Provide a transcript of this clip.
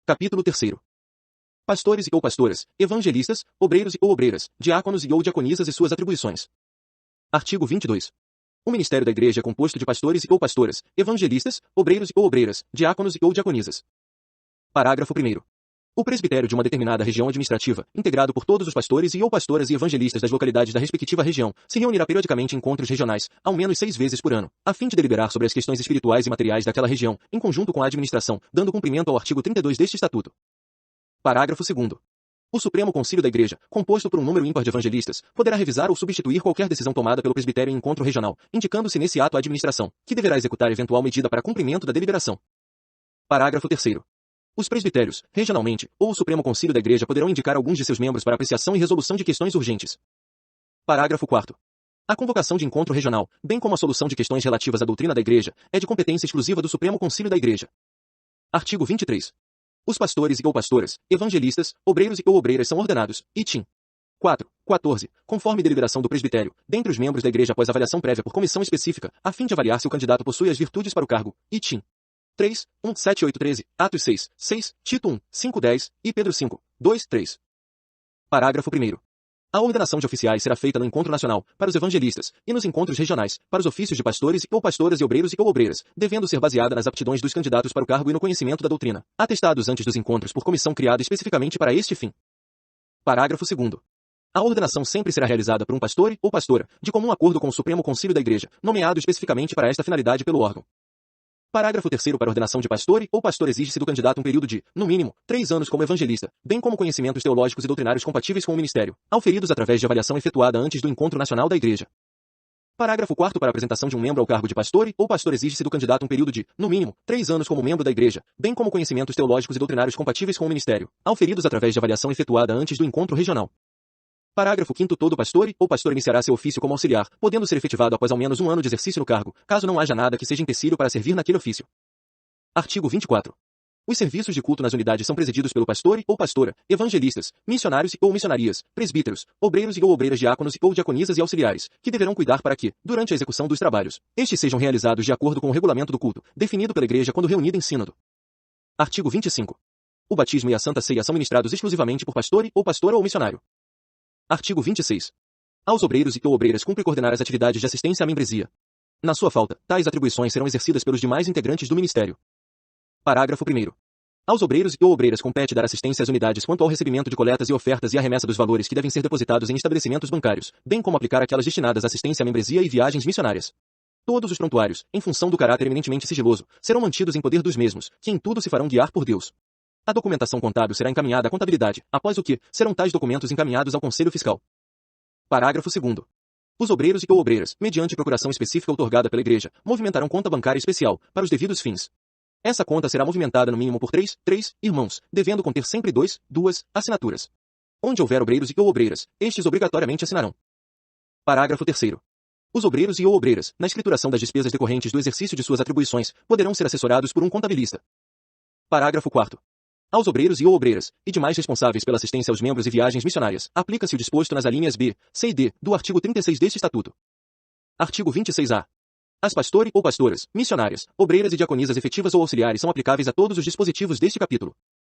Capítulo 3º. Pastores e ou pastoras, evangelistas, obreiros e ou obreiras, diáconos e ou diaconisas e suas atribuições. Artigo 22. O ministério da Igreja é composto de pastores e ou pastoras, evangelistas, obreiros e ou obreiras, diáconos e ou diaconisas. Parágrafo 1º. O presbitério de uma determinada região administrativa, integrado por todos os pastores e ou pastoras e evangelistas das localidades da respectiva região, se reunirá periodicamente em encontros regionais, ao menos 6 vezes por ano, a fim de deliberar sobre as questões espirituais e materiais daquela região, em conjunto com a administração, dando cumprimento ao artigo 32 deste Estatuto. Parágrafo 2º. O Supremo Concílio da Igreja, composto por um número ímpar de evangelistas, poderá revisar ou substituir qualquer decisão tomada pelo presbitério em encontro regional, indicando-se nesse ato a administração, que deverá executar eventual medida para cumprimento da deliberação. Parágrafo 3º. Os presbitérios, regionalmente, ou o Supremo Concílio da Igreja poderão indicar alguns de seus membros para apreciação e resolução de questões urgentes. Parágrafo 4º. A convocação de encontro regional, bem como a solução de questões relativas à doutrina da Igreja, é de competência exclusiva do Supremo Concílio da Igreja. Artigo 23. Os pastores e ou pastoras, evangelistas, obreiros e ou obreiras são ordenados, item 14, conforme deliberação do presbitério, dentre os membros da Igreja após avaliação prévia por comissão específica, a fim de avaliar se o candidato possui as virtudes para o cargo, item 3, 1, 7, 8, 13, Atos 6, Tito 1, 5, 10, e Pedro 5, 2, 3. Parágrafo 1º. A ordenação de oficiais será feita no encontro nacional, para os evangelistas, e nos encontros regionais, para os ofícios de pastores e ou pastoras e obreiros e ou obreiras, devendo ser baseada nas aptidões dos candidatos para o cargo e no conhecimento da doutrina, atestados antes dos encontros por comissão criada especificamente para este fim. Parágrafo 2º. A ordenação sempre será realizada por um pastor ou pastora, de comum acordo com o Supremo Concílio da Igreja, nomeado especificamente para esta finalidade pelo órgão. Parágrafo 3º. Para ordenação de pastor ou pastor exige-se do candidato um período de, no mínimo, 3 anos como evangelista, bem como conhecimentos teológicos e doutrinários compatíveis com o ministério, auferidos através de avaliação efetuada antes do encontro nacional da Igreja. Parágrafo 4º. Para a apresentação de um membro ao cargo de pastor ou pastor exige-se do candidato um período de, no mínimo, 3 anos como membro da Igreja, bem como conhecimentos teológicos e doutrinários compatíveis com o ministério, auferidos através de avaliação efetuada antes do encontro regional. Parágrafo 5º. Todo pastor ou pastor iniciará seu ofício como auxiliar, podendo ser efetivado após ao menos 1 ano de exercício no cargo, caso não haja nada que seja empecilho para servir naquele ofício. Artigo 24. Os serviços de culto nas unidades são presididos pelo pastor ou pastora, evangelistas, missionários e ou missionarias, presbíteros, obreiros e ou obreiras, diáconos e ou diaconisas e auxiliares, que deverão cuidar para que, durante a execução dos trabalhos, estes sejam realizados de acordo com o regulamento do culto, definido pela Igreja quando reunida em sínodo. Artigo 25. O batismo e a Santa Ceia são ministrados exclusivamente por pastor ou pastora ou missionário. Artigo 26. Aos obreiros e ou obreiras cumpre coordenar as atividades de assistência à membresia. Na sua falta, tais atribuições serão exercidas pelos demais integrantes do ministério. Parágrafo 1º. Aos obreiros e ou obreiras compete dar assistência às unidades quanto ao recebimento de coletas e ofertas e a remessa dos valores que devem ser depositados em estabelecimentos bancários, bem como aplicar aquelas destinadas à assistência à membresia e viagens missionárias. Todos os prontuários, em função do caráter eminentemente sigiloso, serão mantidos em poder dos mesmos, que em tudo se farão guiar por Deus. A documentação contábil será encaminhada à contabilidade, após o que, serão tais documentos encaminhados ao Conselho Fiscal. Parágrafo 2º. Os obreiros e ou obreiras, mediante procuração específica outorgada pela Igreja, movimentarão conta bancária especial, para os devidos fins. Essa conta será movimentada no mínimo por 3 irmãos, devendo conter sempre 2 assinaturas. Onde houver obreiros e ou obreiras, estes obrigatoriamente assinarão. Parágrafo 3º. Os obreiros e ou obreiras, na escrituração das despesas decorrentes do exercício de suas atribuições, poderão ser assessorados por um contabilista. Parágrafo 4º. Aos obreiros e ou obreiras, e demais responsáveis pela assistência aos membros e viagens missionárias, aplica-se o disposto nas alíneas B, C e D, do artigo 36 deste Estatuto. Artigo 26-A. As pastores ou pastoras, missionárias, obreiras e diaconisas efetivas ou auxiliares são aplicáveis a todos os dispositivos deste capítulo.